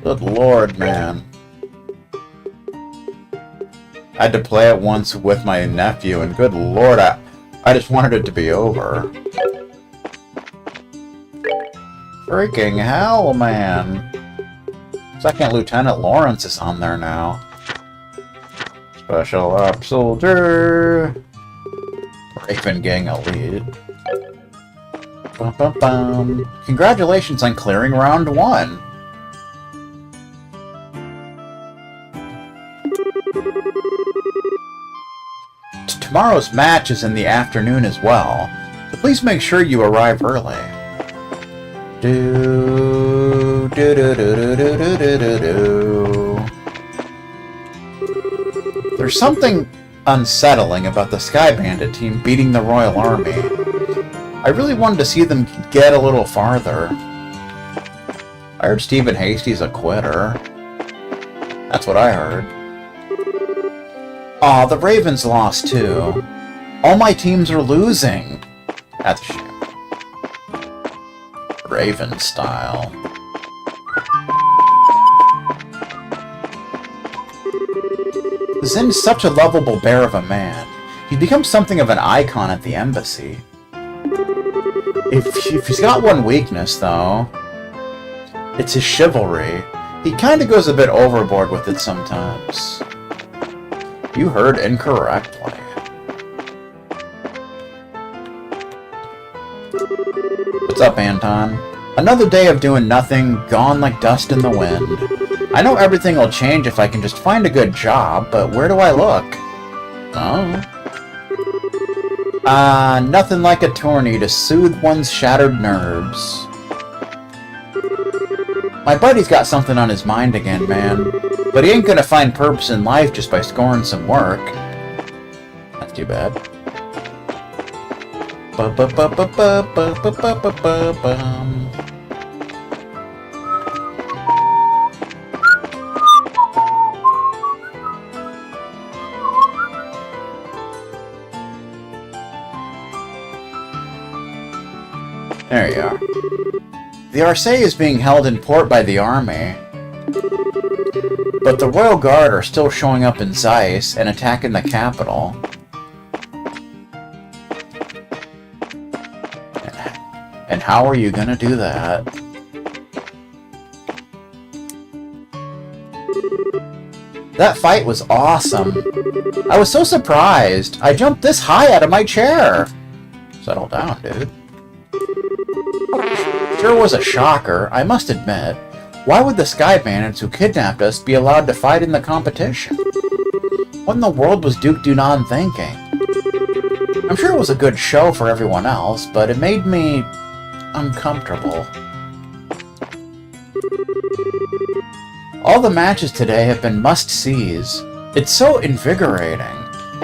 Good lord, man. I had to play it once with my nephew, and good lord, I just wanted it to be over. Freaking hell, man. Second Lieutenant Lawrence is on there now. Special Ops Soldier. Raven Gang Elite. Bum, bum, bum. Congratulations on clearing round 1. Tomorrow's match is in the afternoon as well, so please make sure you arrive early. Do do do do do do do do do. There's something unsettling about the Sky Bandit team beating the Royal Army. I really wanted to see them get a little farther. I heard Stephen Hasty's a quitter. That's what I heard. Aw, the Ravens lost too. All my teams are losing. That's a shame. Raven style. Zin's such a lovable bear of a man. He becomes something of an icon at the embassy. If he's got one weakness, though, it's his chivalry. He kinda goes a bit overboard with it sometimes. You heard incorrectly. What's up, Anton? Another day of doing nothing, gone like dust in the wind. I know everything will change if I can just find a good job, but where do I look? Oh. Nothing like a tourney to soothe one's shattered nerves. My buddy's got something on his mind again, man. But he ain't gonna find purpose in life just by scoring some work. That's too bad. There you are. The Arce is being held in port by the army. But the Royal Guard are still showing up in Zeiss and attacking the capital. And how are you gonna do that? That fight was awesome. I was so surprised. I jumped this high out of my chair. Settle down, dude. Sure was a shocker, I must admit. Why would the Sky Bandits who kidnapped us be allowed to fight in the competition? What in the world was Duke Dunan thinking? I'm sure it was a good show for everyone else, but it made me uncomfortable. All the matches today have been must-sees. It's so invigorating.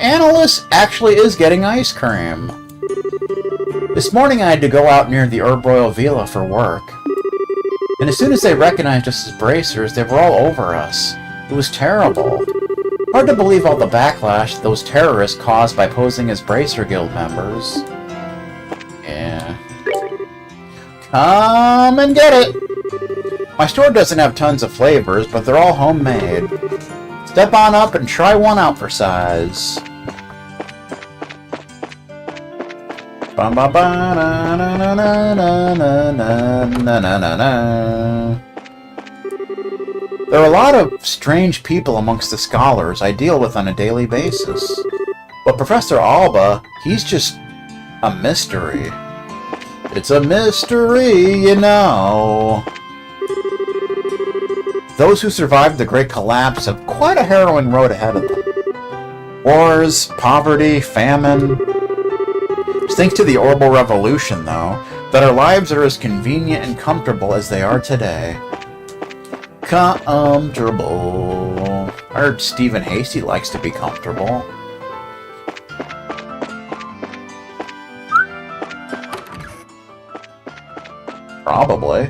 Annalise actually is getting ice cream. This morning I had to go out near the Herb Royal Villa for work. And as soon as they recognized us as bracers, they were all over us. It was terrible. Hard to believe all the backlash those terrorists caused by posing as Bracer Guild members. Yeah. Come and get it! My store doesn't have tons of flavors, but they're all homemade. Step on up and try one out for size. There are a lot of strange people amongst the scholars I deal with on a daily basis. But Professor Alba, he's just a mystery. It's a mystery, you know. Those who survived the Great Collapse have quite a harrowing road ahead of them. Wars, poverty, famine. It's thanks to the Orbital Revolution, though, that our lives are as convenient and comfortable as they are today. Comfortable. I heard Stephen Hasty likes to be comfortable. Probably.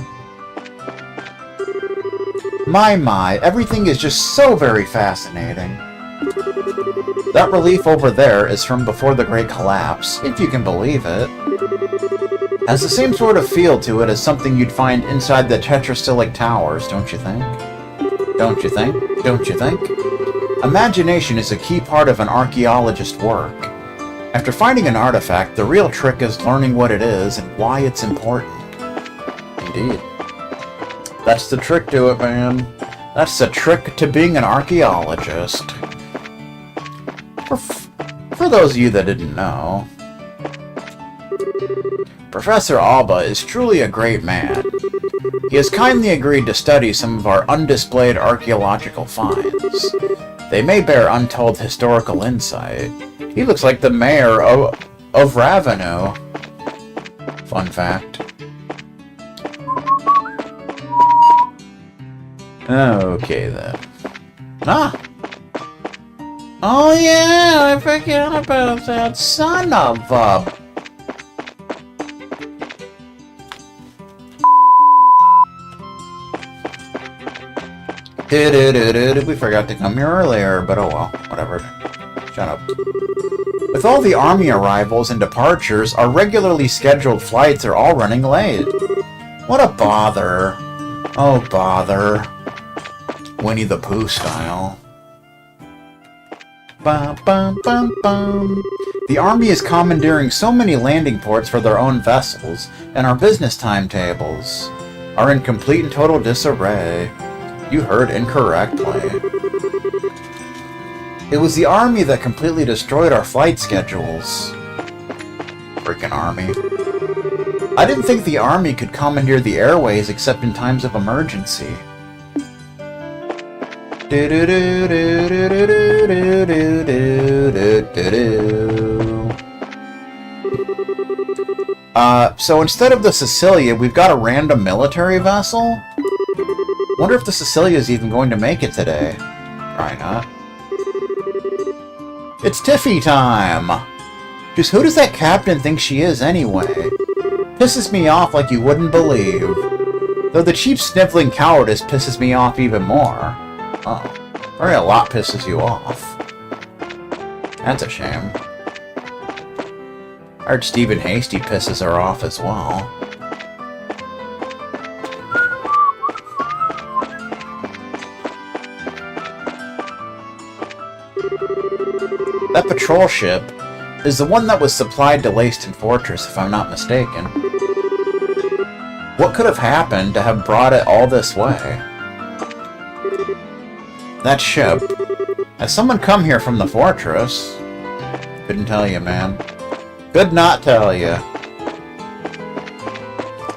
My, everything is just so very fascinating. That relief over there is from before the Great Collapse, if you can believe it. Has the same sort of feel to it as something you'd find inside the Tetrastilic Towers, don't you think? Don't you think? Don't you think? Imagination is a key part of an archaeologist's work. After finding an artifact, the real trick is learning what it is and why it's important. Indeed. That's the trick to it, man. That's the trick to being an archaeologist. For those of you that didn't know, Professor Alba is truly a great man. He has kindly agreed to study some of our undisplayed archaeological finds. They may bear untold historical insight. He looks like the mayor of Ravenu. Fun fact. Okay then. Ah! Oh yeah, I forgot about that son of a... We forgot to come here earlier, but oh well, whatever. Shut up. With all the army arrivals and departures, our regularly scheduled flights are all running late. What a bother. Oh, bother. Winnie the Pooh style. Bum, bum, bum, bum. The army is commandeering so many landing ports for their own vessels, and our business timetables are in complete and total disarray. You heard incorrectly. It was the army that completely destroyed our flight schedules. Freaking army. I didn't think the army could commandeer the airways except in times of emergency. So instead of the Cecilia, we've got a random military vessel? Wonder if the Cecilia is even going to make it today. Probably not. It's Tiffy time! Just who does that captain think she is anyway? Pisses me off like you wouldn't believe. Though the cheap sniveling cowardice pisses me off even more. Oh, probably a lot pisses you off. That's a shame. I heard Stephen Hasty pisses her off as well. That patrol ship is the one that was supplied to Laced Fortress, if I'm not mistaken. What could have happened to have brought it all this way? That ship. Has someone come here from the fortress? Couldn't tell you, man. Could not tell you.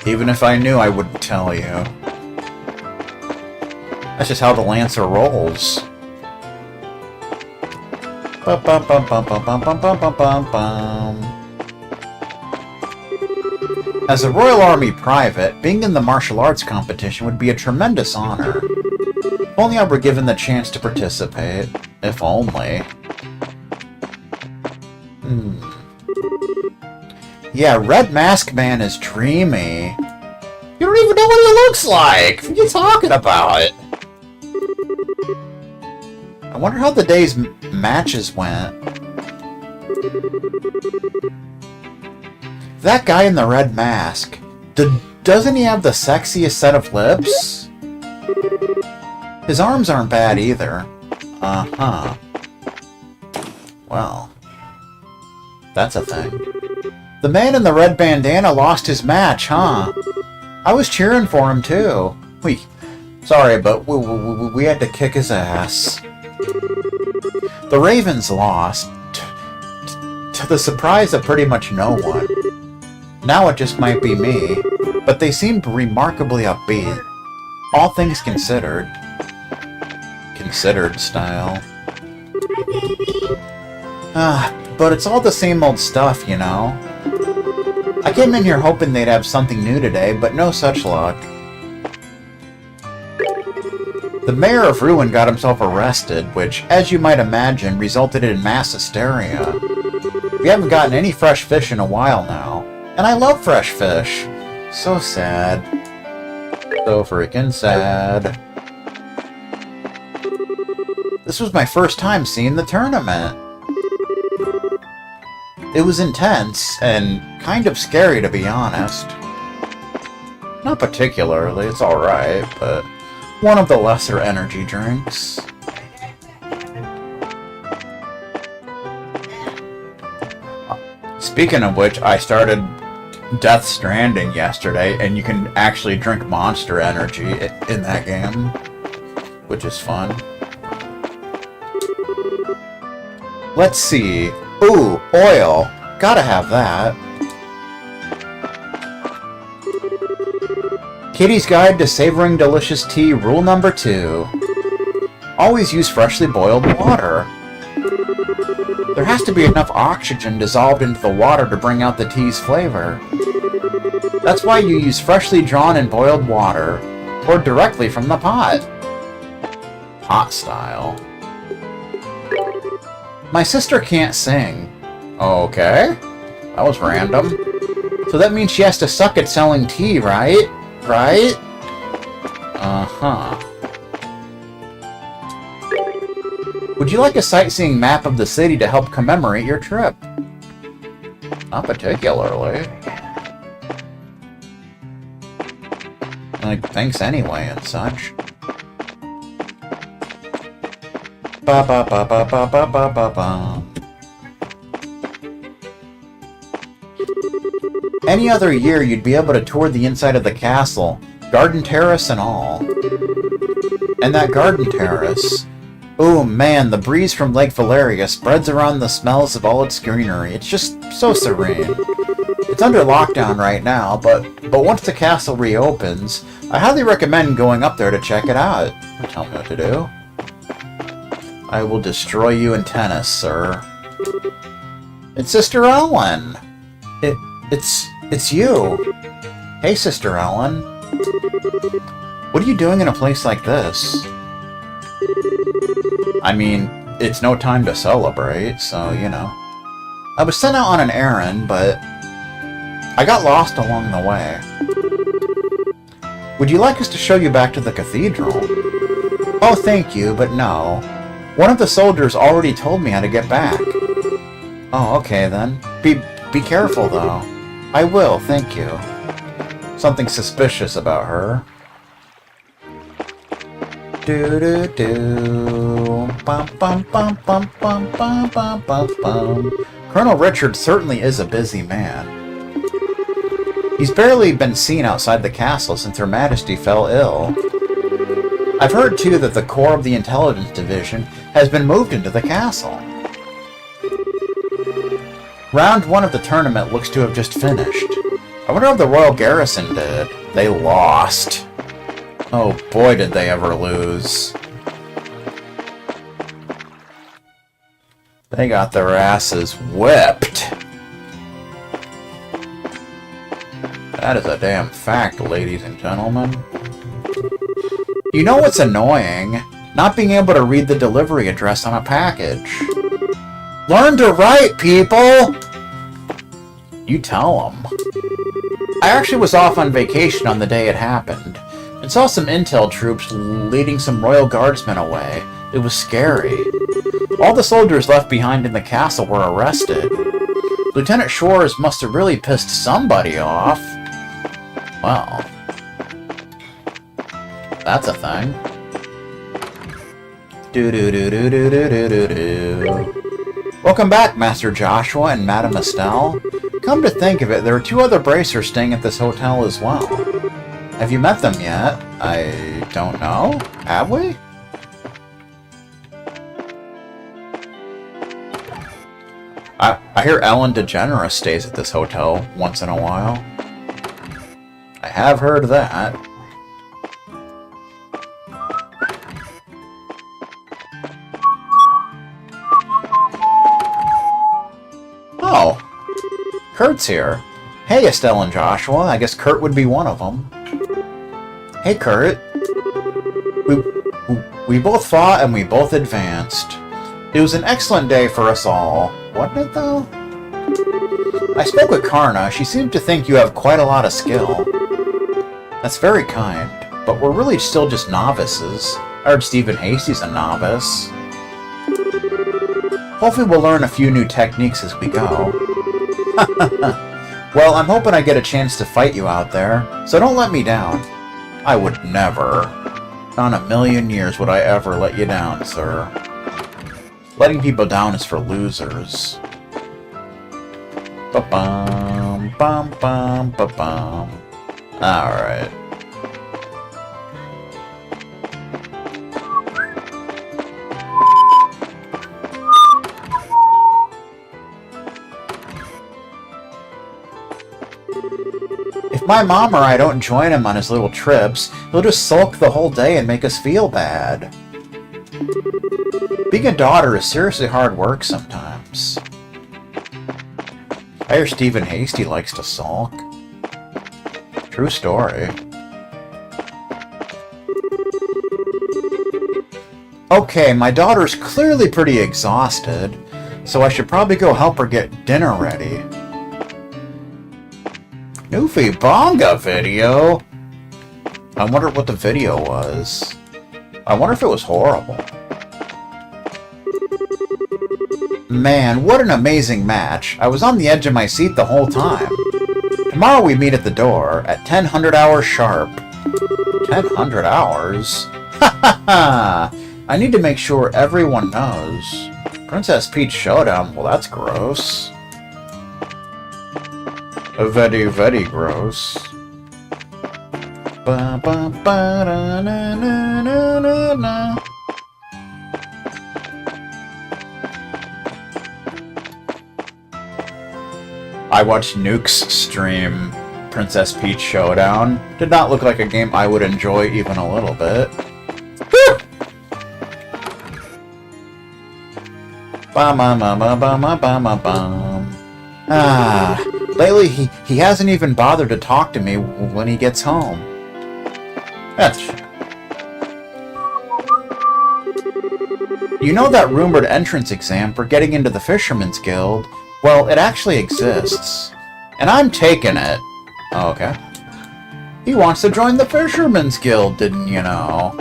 Even if I knew, I wouldn't tell you. That's just how the Lancer rolls. Bum, bum, bum, bum, bum, bum, bum, bum, bum, bum. As a Royal Army private, being in the martial arts competition would be a tremendous honor. If only I were given the chance to participate. If only. Yeah, Red Mask Man is dreamy. You don't even know what he looks like! What are you talking about? I wonder how the day's matches went. That guy in the red mask. Doesn't he have the sexiest set of lips? His arms aren't bad either. Uh-huh. Well. That's a thing. The man in the red bandana lost his match, huh? I was cheering for him too. Sorry, but we had to kick his ass. The Ravens lost, to the surprise of pretty much no one. Now it just might be me, but they seemed remarkably upbeat. All things considered. Considered style. But it's all the same old stuff, you know? I came in here hoping they'd have something new today, but no such luck. The mayor of Ruin got himself arrested, which, as you might imagine, resulted in mass hysteria. We haven't gotten any fresh fish in a while now, and I love fresh fish. So sad. So freaking sad. This was my first time seeing the tournament. It was intense, and kind of scary to be honest. Not particularly, it's alright, but One of the lesser energy drinks. Speaking of which, I started Death Stranding yesterday, and you can actually drink Monster Energy in that game, which is fun. Let's see. Ooh, oil. Gotta have that. Kitty's Guide to Savoring Delicious Tea, rule number 2. Always use freshly boiled water. There has to be enough oxygen dissolved into the water to bring out the tea's flavor. That's why you use freshly drawn and boiled water, poured directly from the pot. Hot style. My sister can't sing. Okay. That was random. So that means she has to suck at selling tea, right? Right? Uh-huh. Would you like a sightseeing map of the city to help commemorate your trip? Not particularly. Like, thanks anyway and such. Ba ba ba ba ba ba ba ba ba. Any other year, you'd be able to tour the inside of the castle, garden terrace and all. And that garden terrace... Oh man, the breeze from Lake Valeria spreads around the smells of all its greenery. It's just so serene. It's under lockdown right now, but once the castle reopens, I highly recommend going up there to check it out. Don't tell me what to do. I will destroy you in tennis, sir. It's Sister Ellen! It's you! Hey, Sister Ellen. What are you doing in a place like this? I mean, it's no time to celebrate, so, you know. I was sent out on an errand, but I got lost along the way. Would you like us to show you back to the cathedral? Oh, thank you, but no. One of the soldiers already told me how to get back. Oh, okay then. Be careful, though. I will, thank you. Something suspicious about her. Do-do-do. Bum bum bum bum bum bum bum bum bum. Colonel Richard certainly is a busy man. He's barely been seen outside the castle since Her Majesty fell ill. I've heard, too, that the core of the Intelligence Division has been moved into the castle. Round 1 of the tournament looks to have just finished. I wonder how the Royal Garrison did. They lost. Oh boy, did they ever lose. They got their asses whipped. That is a damn fact, ladies and gentlemen. You know what's annoying? Not being able to read the delivery address on a package. Learn to write, people! You tell them. I actually was off on vacation on the day it happened, and saw some intel troops leading some royal guardsmen away. It was scary. All the soldiers left behind in the castle were arrested. Lieutenant Shores must have really pissed somebody off. Well, that's a thing. Do-do-do-do-do-do-do-do. Welcome back, Master Joshua and Madame Estelle. Come to think of it, there are 2 other bracers staying at this hotel as well. Have you met them yet? I don't know. Have we? I hear Ellen DeGeneres stays at this hotel once in a while. I have heard that. Oh, Kurt's here. Hey, Estelle and Joshua. I guess Kurt would be one of them. Hey, Kurt. We both fought and we both advanced. It was an excellent day for us all. Wasn't it, though? I spoke with Karna. She seemed to think you have quite a lot of skill. That's very kind, but we're really still just novices. I heard Stephen Hasty's a novice. Hopefully we'll learn a few new techniques as we go. Well, I'm hoping I get a chance to fight you out there, so don't let me down. I would never. Not in a million years would I ever let you down, sir. Letting people down is for losers. Ba-bum, bum, bum, ba-bum. Alright. If my mom or I don't join him on his little trips, he'll just sulk the whole day and make us feel bad. Being a daughter is seriously hard work sometimes. I hear Stephen Hasty likes to sulk. True story. Okay, my daughter's clearly pretty exhausted, so I should probably go help her get dinner ready. Newfie Bonga video? I wonder what the video was. I wonder if it was horrible. Man, what an amazing match. I was on the edge of my seat the whole time. Tomorrow we meet at the door at 1000 hours sharp. 1000 hours? Ha ha ha! I need to make sure everyone knows. Princess Peach Showdown, well that's gross. Very, very gross. Ba ba ba da na na na na na. I watched Nuke's stream Princess Peach Showdown. Did not look like a game I would enjoy even a little bit. Ah, lately he hasn't even bothered to talk to me when he gets home. That's... You know that rumored entrance exam for getting into the Fisherman's Guild? Well, it actually exists. And I'm taking it. Oh, okay. He wants to join the Fisherman's Guild, didn't you know?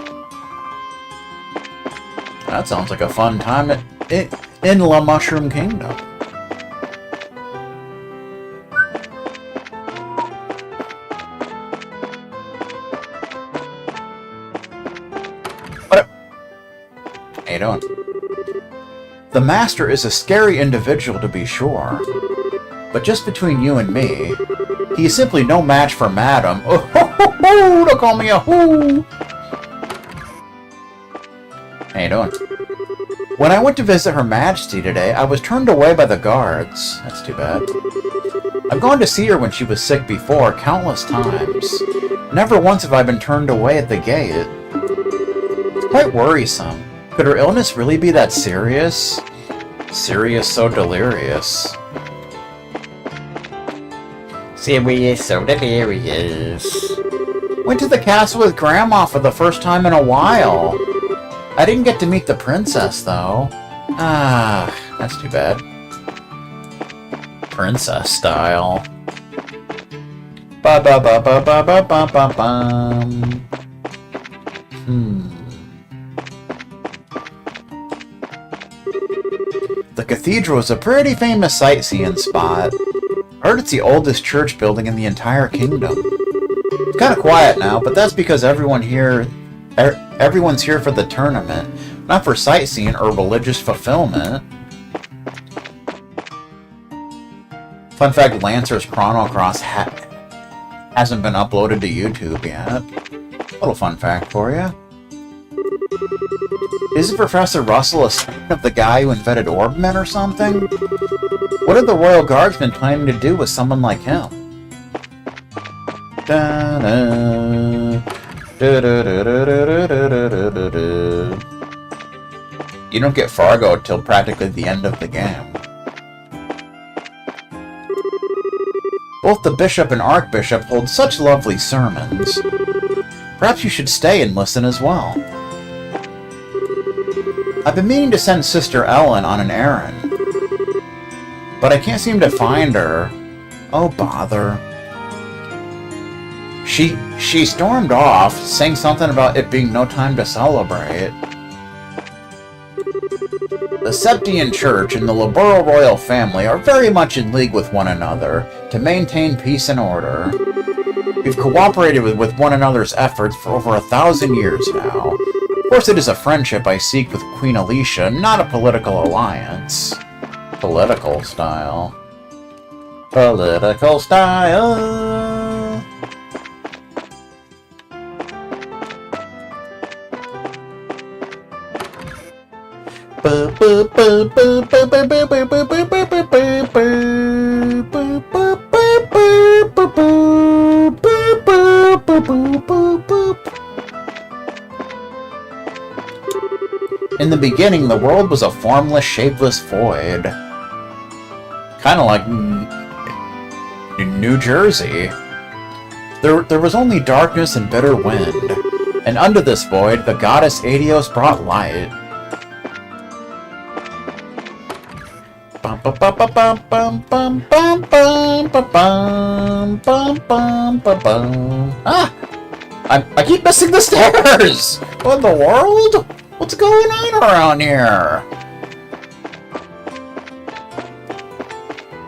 That sounds like a fun time in La Mushroom Kingdom. What up? How you doing? The Master is a scary individual to be sure. But just between you and me, he is simply no match for Madam. Oh, ho, ho, ho, don't call me a hoo! How you doing? When I went to visit Her Majesty today, I was turned away by the guards. That's too bad. I've gone to see her when she was sick before, countless times. Never once have I been turned away at the gate. It's quite worrisome. Could her illness really be that serious? Serious so delirious. Serious so delirious. Went to the castle with Grandma for the first time in a while. I didn't get to meet the princess, though. Ah, that's too bad. Princess style. Ba ba ba ba ba ba ba ba bum. The cathedral is a pretty famous sightseeing spot. Heard it's the oldest church building in the entire kingdom. It's kind of quiet now, but that's because everyone's here for the tournament, not for sightseeing or religious fulfillment. Fun fact, Lancer's Chrono Cross hasn't been uploaded to YouTube yet. Little fun fact for you. Isn't Professor Russell a son of the guy who invented Orbmen or something? What have the Royal Guardsmen planning to do with someone like him? Da-da. You don't get Fargo till practically the end of the game. Both the Bishop and Archbishop hold such lovely sermons. Perhaps you should stay and listen as well. I've been meaning to send Sister Ellen on an errand, but I can't seem to find her. Oh, bother. She stormed off, saying something about it being no time to celebrate. The Septian Church and the Laburo royal family are very much in league with one another to maintain peace and order. We've cooperated with one another's efforts for over 1,000 years now. Of course, it is a friendship I seek with Queen Alicia, not a political alliance. Political style. Political style. In the beginning, the world was a formless, shapeless void. Kind of like New Jersey. There was only darkness and bitter wind. And under this void, the goddess Adios brought light. Ah! I keep missing the stairs! What in the world? What's going on around here?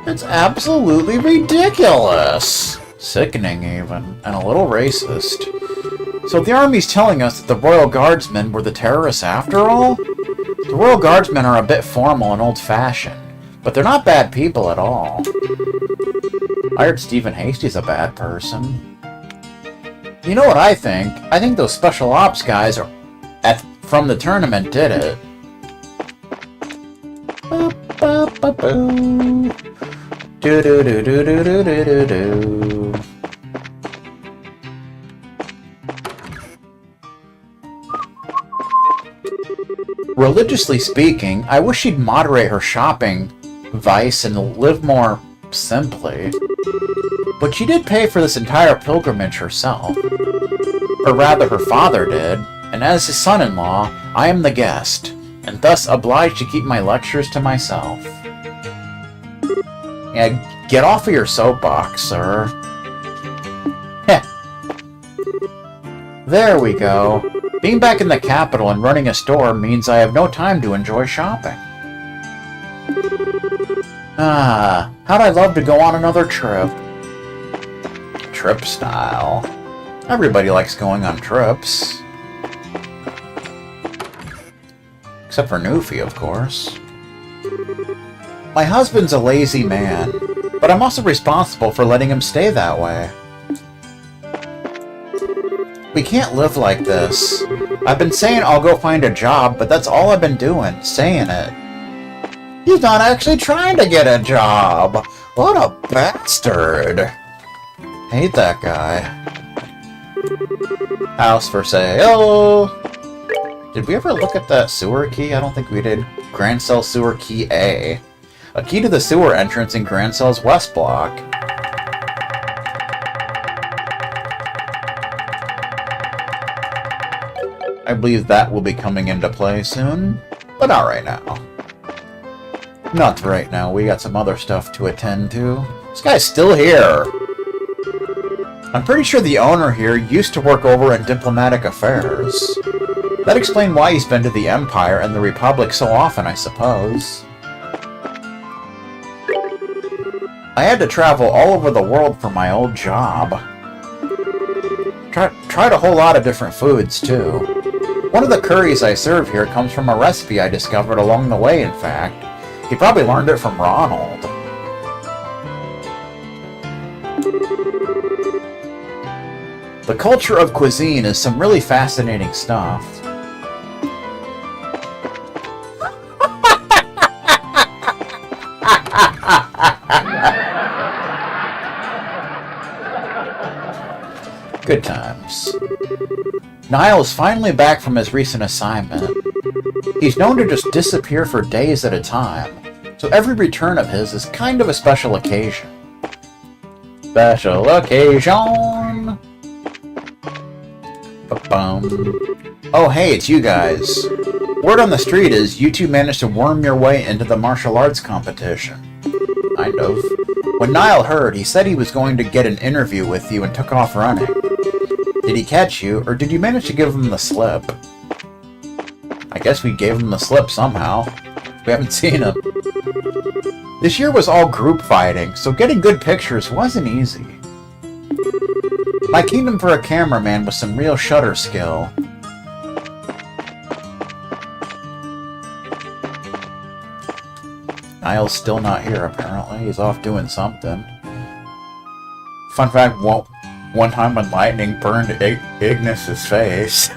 It's absolutely ridiculous. Sickening even, and a little racist. So the army's telling us that the Royal Guardsmen were the terrorists after all? The Royal Guardsmen are a bit formal and old-fashioned, but they're not bad people at all. I heard Stephen Hasty's a bad person. You know what I think? I think those special ops guys from the tournament did it. Do-do-do-do-do-do-do-do. Religiously speaking, I wish she'd moderate her shopping vice and live more simply. But she did pay for this entire pilgrimage herself. Or rather, her father did, and as his son-in-law, I am the guest, and thus obliged to keep my lectures to myself. Yeah, get off of your soapbox, sir. Heh. There we go. Being back in the capital and running a store means I have no time to enjoy shopping. Ah, how'd I love to go on another trip. Trip style. Everybody likes going on trips. Except for Newfie, of course. My husband's a lazy man, but I'm also responsible for letting him stay that way. We can't live like this. I've been saying I'll go find a job, but that's all I've been doing, saying it. He's not actually trying to get a job. What a bastard. Hate that guy. House for sale. Did we ever look at that sewer key? I don't think we did. Grand Cell Sewer Key A. A key to the sewer entrance in Grand Cell's West Block. I believe that will be coming into play soon, but not right now. Not right now, we got some other stuff to attend to. This guy's still here! I'm pretty sure the owner here used to work over in diplomatic affairs. That explained why he's been to the Empire and the Republic so often, I suppose. I had to travel all over the world for my old job. Tried a whole lot of different foods, too. One of the curries I serve here comes from a recipe I discovered along the way, in fact. He probably learned it from Ronald. The culture of cuisine is some really fascinating stuff. Good times. Niall is finally back from his recent assignment. He's known to just disappear for days at a time, so every return of his is kind of a special occasion. Special occasion! Ba-bum. Oh hey, it's you guys. Word on the street is you two managed to worm your way into the martial arts competition. Kind of. When Niall heard, he said he was going to get an interview with you and took off running. Did he catch you, or did you manage to give him the slip? I guess we gave him the slip somehow. We haven't seen him. This year was all group fighting, so getting good pictures wasn't easy. My kingdom for a cameraman with some real shutter skill. Niall's still not here, apparently. He's off doing something. Fun fact, one time when lightning burned Ignis's face.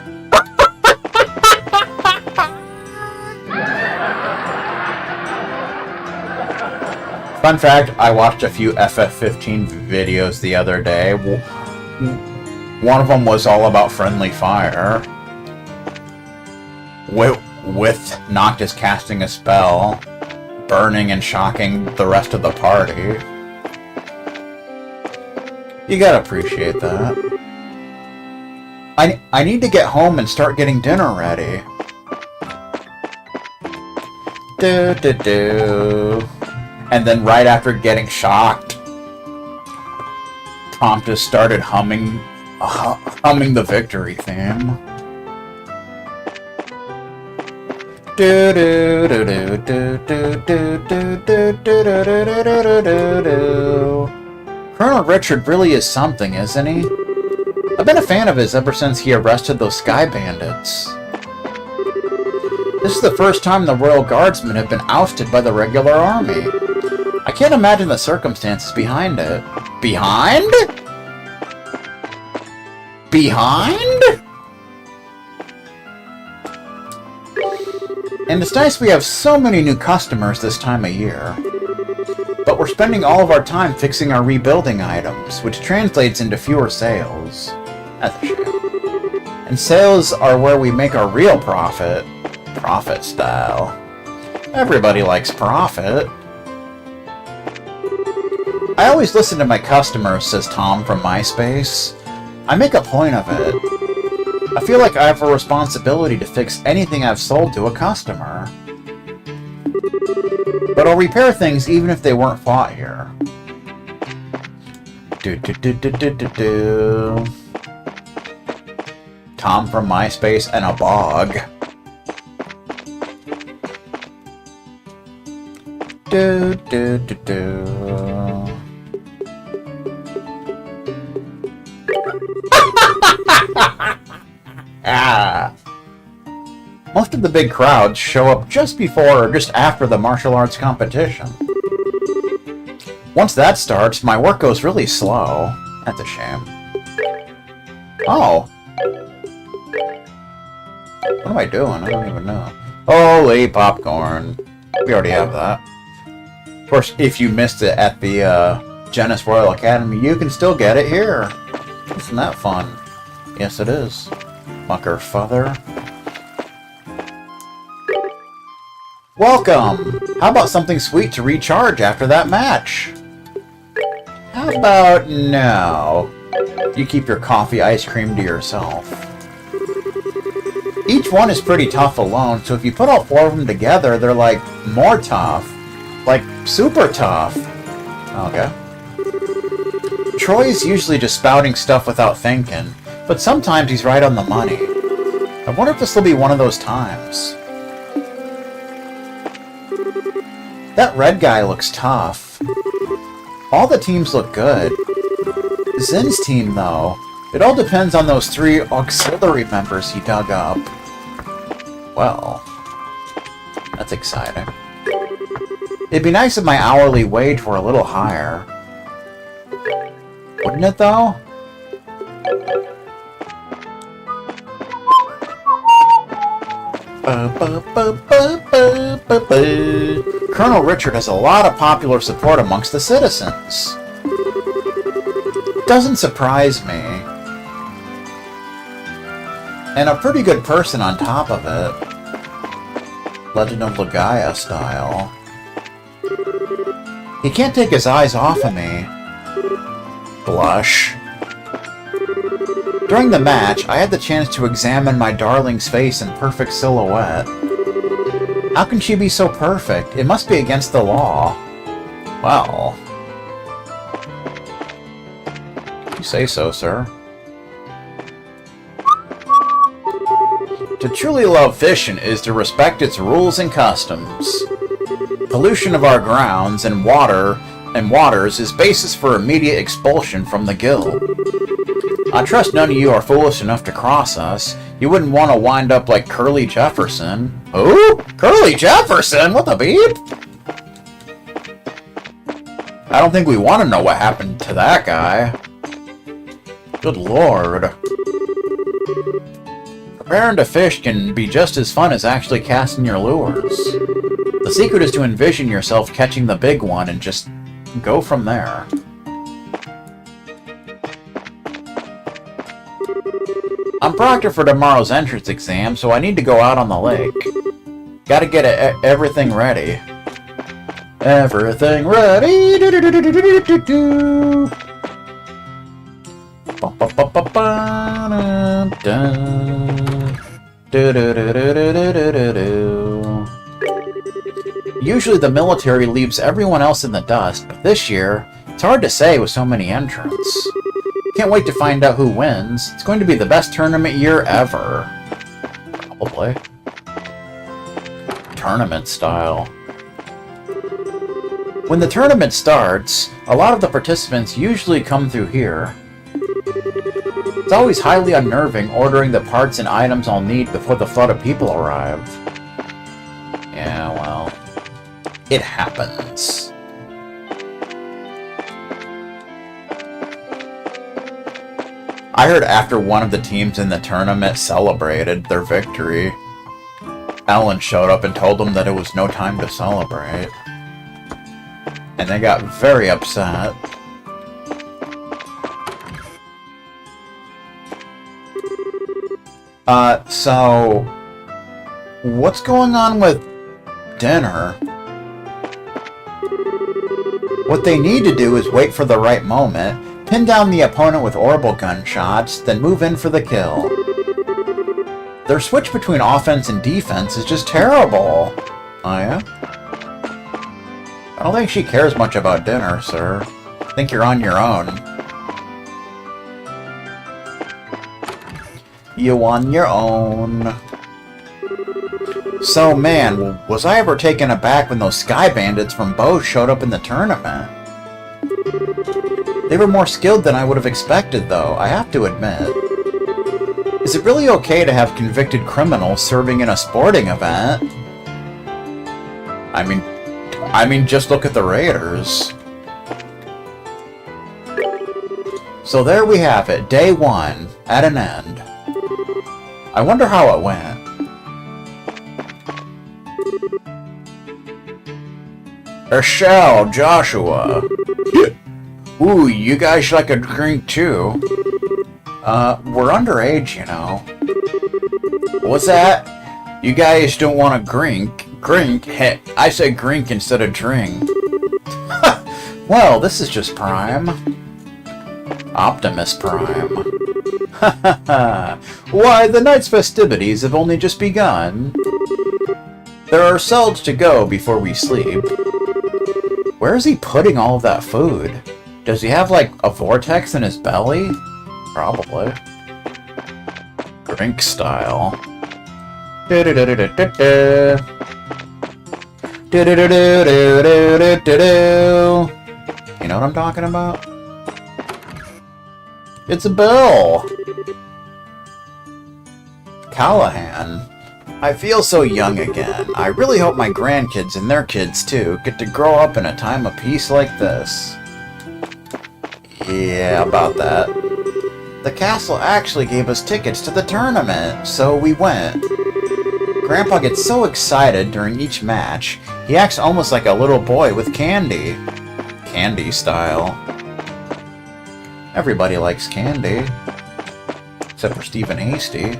Fun fact, I watched a few FF15 videos the other day. One of them was all about friendly fire. With Noctis casting a spell, burning and shocking the rest of the party. You gotta appreciate that. I need to get home and start getting dinner ready. And then right after getting shocked, Tom just started humming the victory theme. Colonel Richard really is something, isn't he? I've been a fan of his ever since he arrested those sky bandits. This is the first time the Royal Guardsmen have been ousted by the regular army. I can't imagine the circumstances behind it. Behind? Behind? And it's nice we have so many new customers this time of year. But we're spending all of our time fixing our rebuilding items, which translates into fewer sales. That's a shame. And sales are where we make our real profit. Profit style. Everybody likes profit. I always listen to my customers, says Tom from MySpace. I make a point of it. I feel like I have a responsibility to fix anything I've sold to a customer. But I'll repair things even if they weren't fought here. Tom from MySpace and a bog. Most of the big crowds show up just before or just after the martial arts competition. Once that starts, my work goes really slow. That's a shame. Oh. What am I doing? I don't even know. Holy popcorn. We already have that. Of course, if you missed it at the Genis Royal Academy, you can still get it here. Isn't that fun? Yes, it is. Mucker father. Welcome! How about something sweet to recharge after that match? How about no? You keep your coffee ice cream to yourself. Each one is pretty tough alone, so if you put all four of them together, they're like more tough. Like super tough. Okay. Troy's usually just spouting stuff without thinking, but sometimes he's right on the money. I wonder if this will be one of those times. That red guy looks tough. All the teams look good. Zin's team, though, it all depends on those 3 auxiliary members he dug up. Well, that's exciting. It'd be nice if my hourly wage were a little higher. Wouldn't it, though? Colonel Richard has a lot of popular support amongst the citizens. Doesn't surprise me. And a pretty good person on top of it. Legend of Legaia style. He can't take his eyes off of me. Blush. During the match, I had the chance to examine my darling's face in perfect silhouette. How can she be so perfect? It must be against the law. Well... You say so, sir. To truly love fishing is to respect its rules and customs. Pollution of our grounds and waters is basis for immediate expulsion from the guild. I trust none of you are foolish enough to cross us. You wouldn't want to wind up like Curly Jefferson. Who? Curly Jefferson? What the beep? I don't think we want to know what happened to that guy. Good lord. Preparing to fish can be just as fun as actually casting your lures. The secret is to envision yourself catching the big one and just go from there. I'm proctor for tomorrow's entrance exam, so I need to go out on the lake. Gotta get everything ready. Everything ready! Do-do-do-do-do-do-do-do. Usually the military leaves everyone else in the dust, but this year, it's hard to say with so many entrants. Can't wait to find out who wins. It's going to be the best tournament year ever. Probably. Tournament style. When the tournament starts, a lot of the participants usually come through here. It's always highly unnerving ordering the parts and items I'll need before the flood of people arrive. Yeah, well, it happens. I heard after one of the teams in the tournament celebrated their victory, Ellen showed up and told them that it was no time to celebrate. And they got very upset. So... what's going on with dinner? What they need to do is wait for the right moment, pin down the opponent with orbital gunshots, then move in for the kill. Their switch between offense and defense is just terrible. Oh yeah? I don't think she cares much about dinner, sir. I think you're on your own. You on your own. So, man, was I ever taken aback when those Sky Bandits from Bose showed up in the tournament? They were more skilled than I would have expected, though, I have to admit. Is it really okay to have convicted criminals serving in a sporting event? I mean, just look at the Raiders. So there we have it, day one, at an end. I wonder how it went. Rochelle, Joshua. Ooh, you guys like a drink too? We're underage, you know. What's that? You guys don't want to drink? Drink? Heck, I said drink instead of drink. Well, this is just Prime. Optimus Prime. Why, the night's festivities have only just begun. There are cells to go before we sleep. Where is he putting all of that food? Does he have, like, a vortex in his belly? Probably. Drink style. You know what I'm talking about? It's a bell! Callahan. I feel so young again. I really hope my grandkids and their kids too get to grow up in a time of peace like this. Yeah, about that. The castle actually gave us tickets to the tournament, so we went. Grandpa gets so excited during each match, he acts almost like a little boy with candy. Candy style. Everybody likes candy. Except for Stephen Hasty.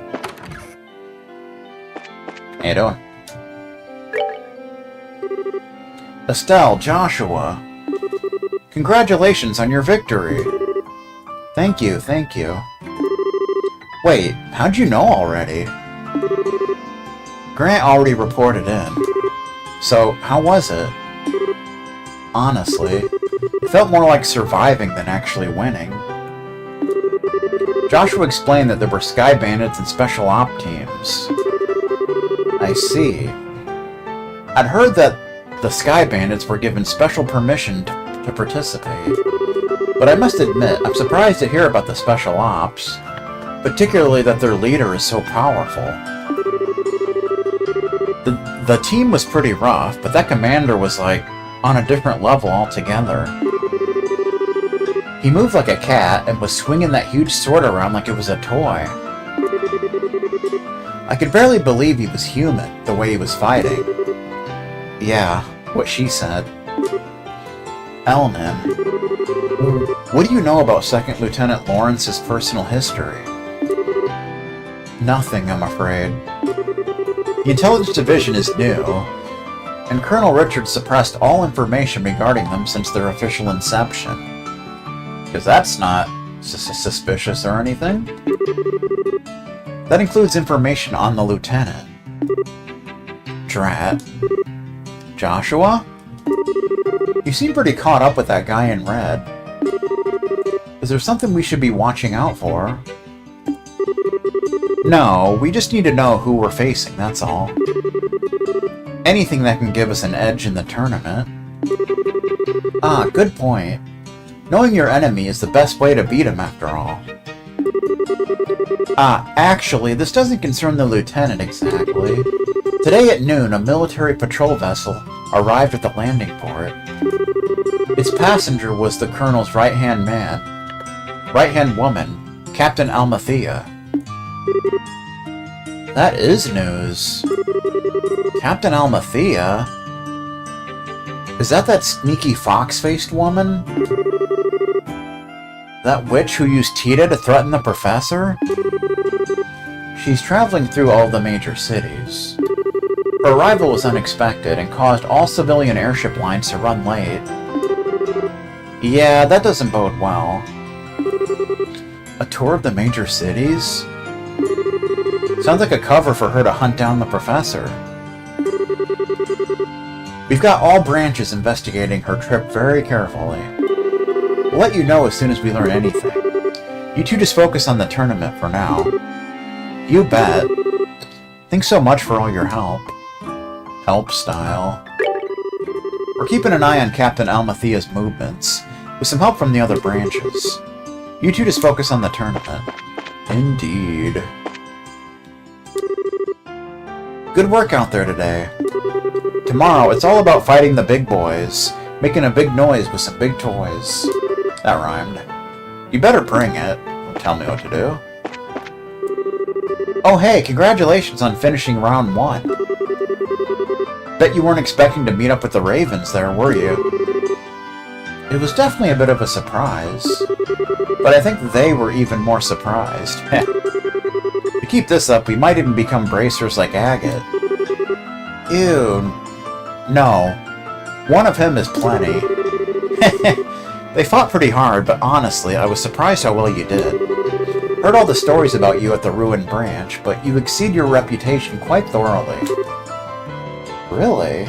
How you doing? Estelle, Joshua. Congratulations on your victory. Thank you, thank you. Wait, how'd you know already? Grant already reported in. So, how was it? Honestly, it felt more like surviving than actually winning. Joshua explained that there were Sky Bandits and Special Op teams. I see. I'd heard that the Sky Bandits were given special permission to participate, But I must admit, I'm surprised to hear about the special ops, particularly that their leader is so powerful. The team was pretty rough, but that commander was like on a different level altogether. He moved like a cat and was swinging that huge sword around like it was a toy. I could barely believe he was human, the way he was fighting. Yeah, what she said. Elnan, what do you know about 2nd Lieutenant Lawrence's personal history? Nothing, I'm afraid. The Intelligence Division is new, and Colonel Richards suppressed all information regarding them since their official inception. Because that's not suspicious or anything. That includes information on the lieutenant. Drat. Joshua? You seem pretty caught up with that guy in red. Is there something we should be watching out for? No, we just need to know who we're facing, that's all. Anything that can give us an edge in the tournament. Ah, good point. Knowing your enemy is the best way to beat him, after all. Ah, actually, this doesn't concern the lieutenant exactly. Today at noon, a military patrol vessel arrived at the landing port. Its passenger was the colonel's right-hand woman, Captain Almathea. That is news. Captain Almathea? Is that sneaky fox-faced woman? That witch who used Tita to threaten the professor? She's traveling through all the major cities. Her arrival was unexpected and caused all civilian airship lines to run late. Yeah, that doesn't bode well. A tour of the major cities? Sounds like a cover for her to hunt down the professor. We've got all branches investigating her trip very carefully. We'll let you know as soon as we learn anything. You two just focus on the tournament for now. You bet. Thanks so much for all your help. Help style. We're keeping an eye on Captain Almathea's movements, with some help from the other branches. You two just focus on the tournament. Indeed. Good work out there today. Tomorrow, it's all about fighting the big boys, making a big noise with some big toys. That rhymed. You better bring it. Don't tell me what to do. Oh hey, congratulations on finishing round 1. Bet you weren't expecting to meet up with the Ravens there, were you? It was definitely a bit of a surprise. But I think they were even more surprised. To keep this up, we might even become bracers like Agate. Ew. No. One of him is plenty. They fought pretty hard, but honestly, I was surprised how well you did. Heard all the stories about you at the Ruined Branch, but you exceed your reputation quite thoroughly. Really?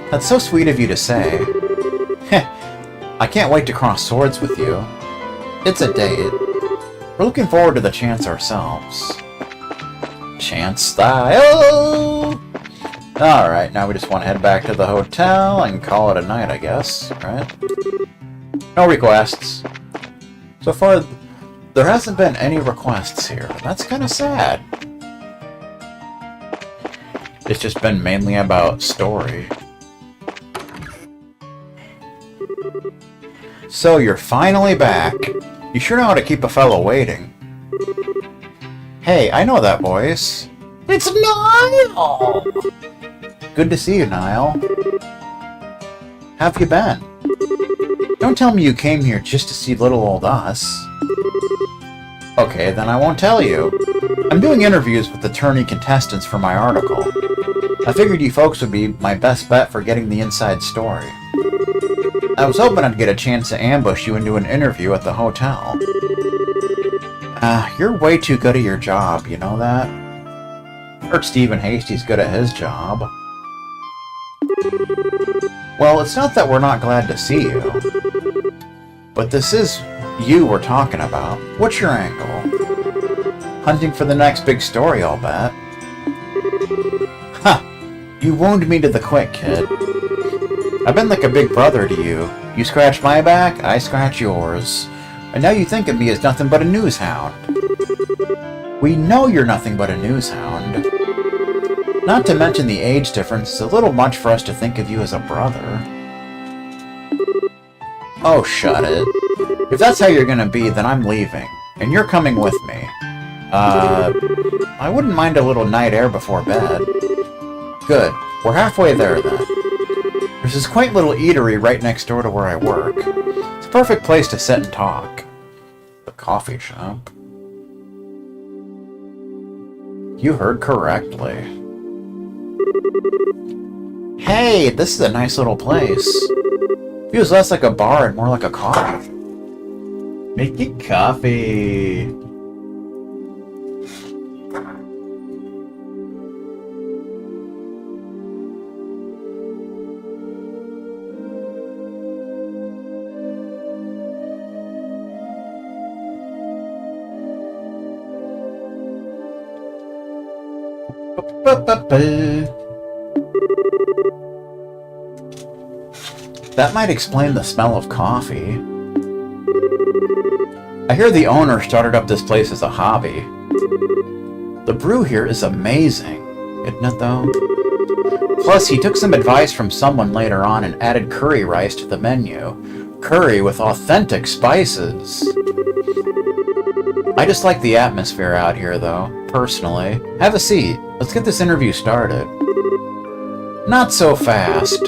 That's so sweet of you to say. I can't wait to cross swords with you. It's a date. We're looking forward to the chance ourselves. Chance style! Alright, now we just want to head back to the hotel and call it a night, I guess, right? No requests. So far, there hasn't been any requests here. That's kind of sad. It's just been mainly about story. So you're finally back. You sure know how to keep a fellow waiting. Hey, I know that voice. It's Niall! Good to see you, Niall. How have you been? Don't tell me you came here just to see little old us. Okay, then I won't tell you. I'm doing interviews with the tourney contestants for my article. I figured you folks would be my best bet for getting the inside story. I was hoping I'd get a chance to ambush you into an interview at the hotel. You're way too good at your job, you know that? Heard Stephen Hasty's good at his job. Well, it's not that we're not glad to see you. But this is you we're talking about. What's your angle? Hunting for the next big story, I'll bet. Ha! You wound me to the quick, kid. I've been like a big brother to you. You scratch my back, I scratch yours. And now you think of me as nothing but a news hound. We know you're nothing but a news hound. Not to mention the age difference, it's a little much for us to think of you as a brother. Oh, shut it. If that's how you're gonna be, then I'm leaving. And you're coming with me. I wouldn't mind a little night air before bed. Good. We're halfway there, then. There's this quaint little eatery right next door to where I work. It's a perfect place to sit and talk. The coffee shop. You heard correctly. Hey, this is a nice little place. Feels less like a bar and more like a coffee. Make it coffee. That might explain the smell of coffee. I hear the owner started up this place as a hobby. The brew here is amazing, isn't it though? Plus, he took some advice from someone later on and added curry rice to the menu. Curry with authentic spices. I just like the atmosphere out here though, personally. Have a seat. Let's get this interview started. Not so fast.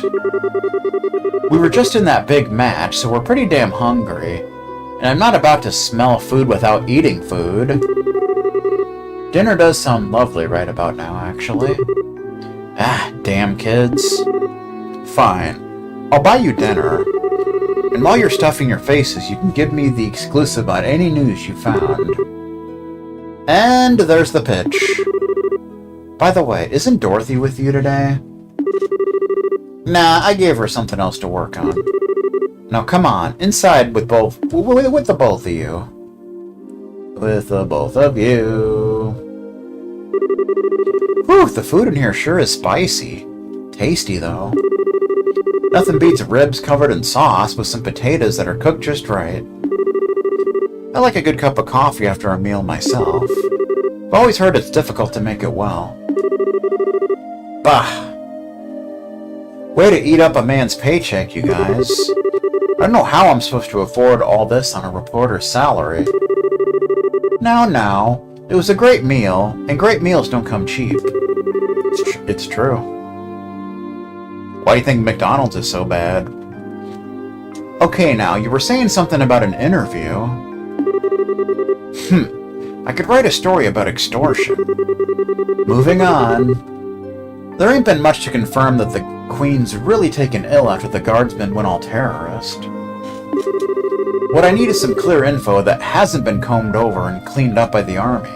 We were just in that big match, so we're pretty damn hungry. And I'm not about to smell food without eating food. Dinner does sound lovely right about now, actually. Ah, damn kids. Fine. I'll buy you dinner. And while you're stuffing your faces, you can give me the exclusive on any news you found. And there's the pitch. By the way, isn't Dorothy with you today? Nah, I gave her something else to work on. Now come on, inside with the both of you. With the both of you. Whew, the food in here sure is spicy. Tasty, though. Nothing beats ribs covered in sauce with some potatoes that are cooked just right. I like a good cup of coffee after a meal myself. I've always heard it's difficult to make it well. Bah! Way to eat up a man's paycheck, you guys. I don't know how I'm supposed to afford all this on a reporter's salary. Now, it was a great meal, and great meals don't come cheap. It's true. Why do you think McDonald's is so bad? Okay, now, you were saying something about an interview. I could write a story about extortion. Moving on. There ain't been much to confirm that the Queen's really taken ill after the guardsmen went all terrorist. What I need is some clear info that hasn't been combed over and cleaned up by the army.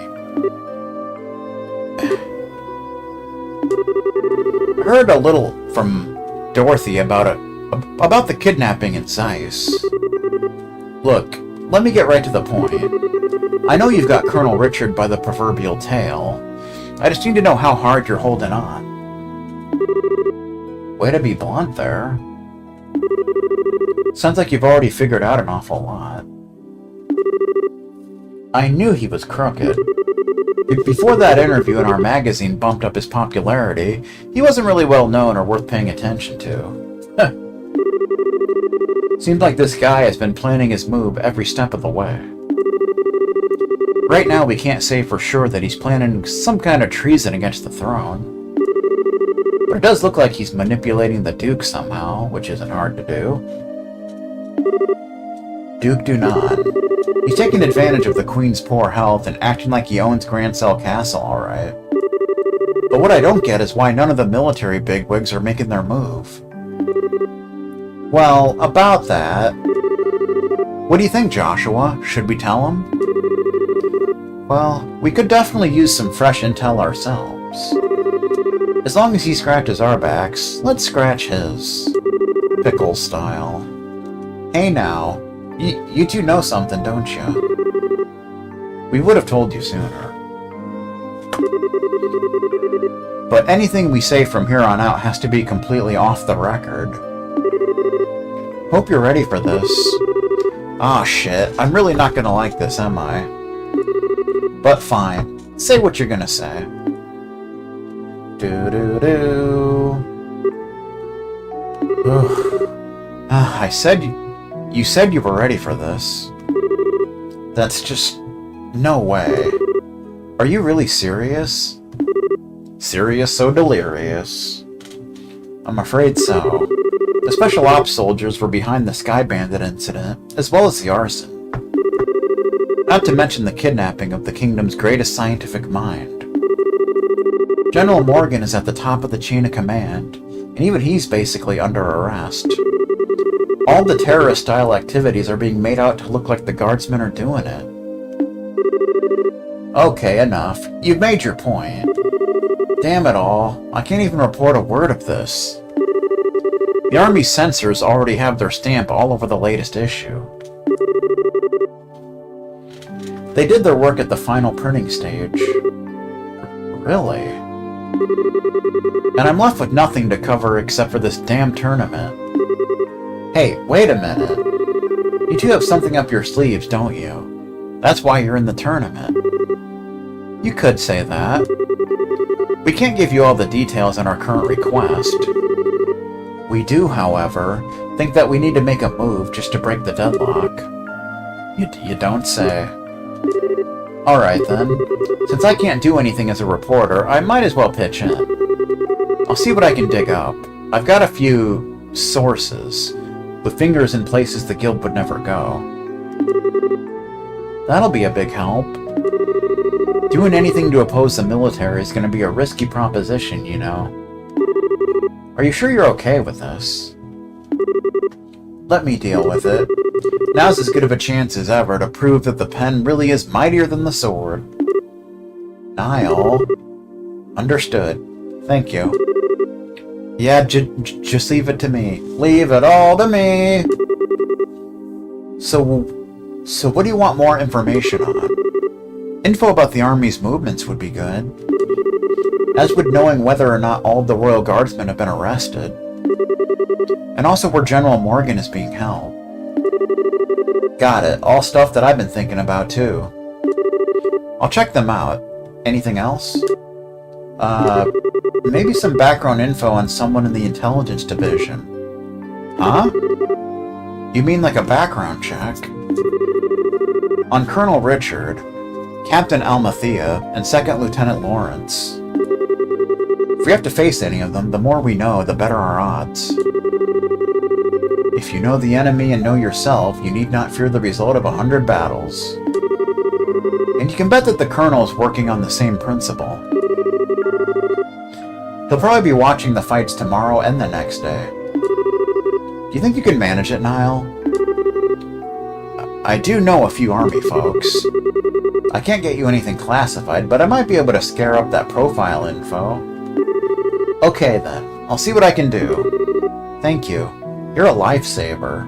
I heard a little from Dorothy about the kidnapping in Zeiss. Look, let me get right to the point. I know you've got Colonel Richard by the proverbial tail. I just need to know how hard you're holding on. Way to be blunt there. Sounds like you've already figured out an awful lot. I knew he was crooked. Before that interview in our magazine bumped up his popularity, he wasn't really well known or worth paying attention to. Seems like this guy has been planning his move every step of the way. Right now we can't say for sure that he's planning some kind of treason against the throne. But it does look like he's manipulating the Duke somehow, which isn't hard to do. Duke Dunan. He's taking advantage of the Queen's poor health and acting like he owns Grancel Castle, alright. But what I don't get is why none of the military bigwigs are making their move. Well, about that... What do you think, Joshua? Should we tell him? Well, we could definitely use some fresh intel ourselves. As long as he scratches our backs, let's scratch his. Pickle style. Hey now, you two know something, don't you? We would have told you sooner. But anything we say from here on out has to be completely off the record. Hope you're ready for this. Ah, shit. I'm really not gonna like this, am I? But fine. Say what you're gonna say. Do-do-do. I said you said you were ready for this. That's just... no way. Are you really serious? Serious so delirious. I'm afraid so. The Special Ops soldiers were behind the Sky Bandit incident, as well as the arson. Not to mention the kidnapping of the kingdom's greatest scientific mind. General Morgan is at the top of the chain of command, and even he's basically under arrest. All the terrorist-style activities are being made out to look like the guardsmen are doing it. Okay, enough. You've made your point. Damn it all, I can't even report a word of this. The Army's censors already have their stamp all over the latest issue. They did their work at the final printing stage. Really? And I'm left with nothing to cover except for this damn tournament. Hey, wait a minute. You two have something up your sleeves, don't you? That's why you're in the tournament. You could say that. We can't give you all the details on our current request. We do, however, think that we need to make a move just to break the deadlock. You don't say. Alright then. Since I can't do anything as a reporter, I might as well pitch in. I'll see what I can dig up. I've got a few sources, with fingers in places the guild would never go. That'll be a big help. Doing anything to oppose the military is going to be a risky proposition, you know. Are you sure you're okay with this? Let me deal with it. Now's as good of a chance as ever to prove that the pen really is mightier than the sword. Niall. Understood. Thank you. Yeah, just leave it to me. Leave it all to me! So what do you want more information on? Info about the Army's movements would be good. As would knowing whether or not all the Royal Guardsmen have been arrested. And also where General Morgan is being held. Got it. All stuff that I've been thinking about, too. I'll check them out. Anything else? Maybe some background info on someone in the Intelligence Division. Huh? You mean like a background check? On Colonel Richard, Captain Almathea, and 2nd Lieutenant Lawrence. If we have to face any of them, the more we know, the better our odds. If you know the enemy and know yourself, you need not fear the result of 100 battles. And you can bet that the Colonel is working on the same principle. He'll probably be watching the fights tomorrow and the next day. Do you think you can manage it, Niall? I do know a few Army folks. I can't get you anything classified, but I might be able to scare up that profile info. Okay then, I'll see what I can do. Thank you. You're a lifesaver.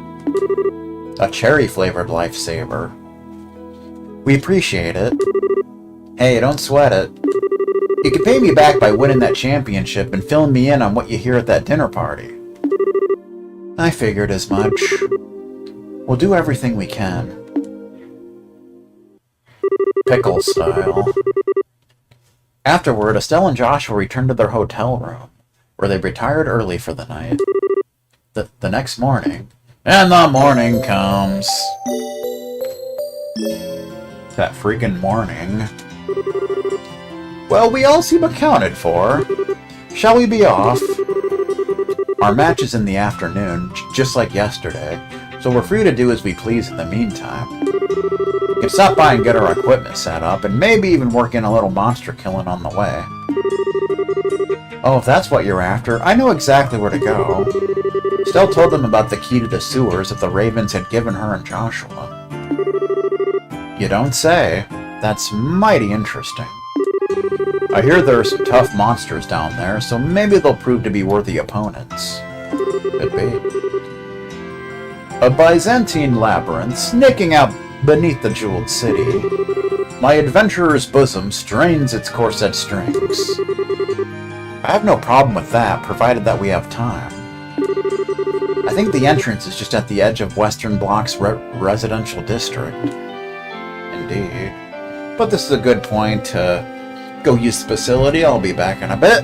A cherry-flavored lifesaver. We appreciate it. Hey, don't sweat it. You can pay me back by winning that championship and filling me in on what you hear at that dinner party. I figured as much. We'll do everything we can. Pickle style. Afterward, Estelle and Joshua returned to their hotel room, where they retired early for the night. The next morning... And the morning comes. That freaking morning. Well, we all seem accounted for. Shall we be off? Our match is in the afternoon, just like yesterday, so we're free to do as we please in the meantime. We can stop by and get our equipment set up, and maybe even work in a little monster killing on the way. Oh, if that's what you're after, I know exactly where to go. Stell told them about the key to the sewers that the Ravens had given her and Joshua. You don't say. That's mighty interesting. I hear there are some tough monsters down there, so maybe they'll prove to be worthy opponents. Could be. A Byzantine labyrinth sneaking out beneath the jeweled city. My adventurer's bosom strains its corset strings. I have no problem with that, provided that we have time. I think the entrance is just at the edge of Western Block's residential district. Indeed. But this is a good point to go use the facility. I'll be back in a bit.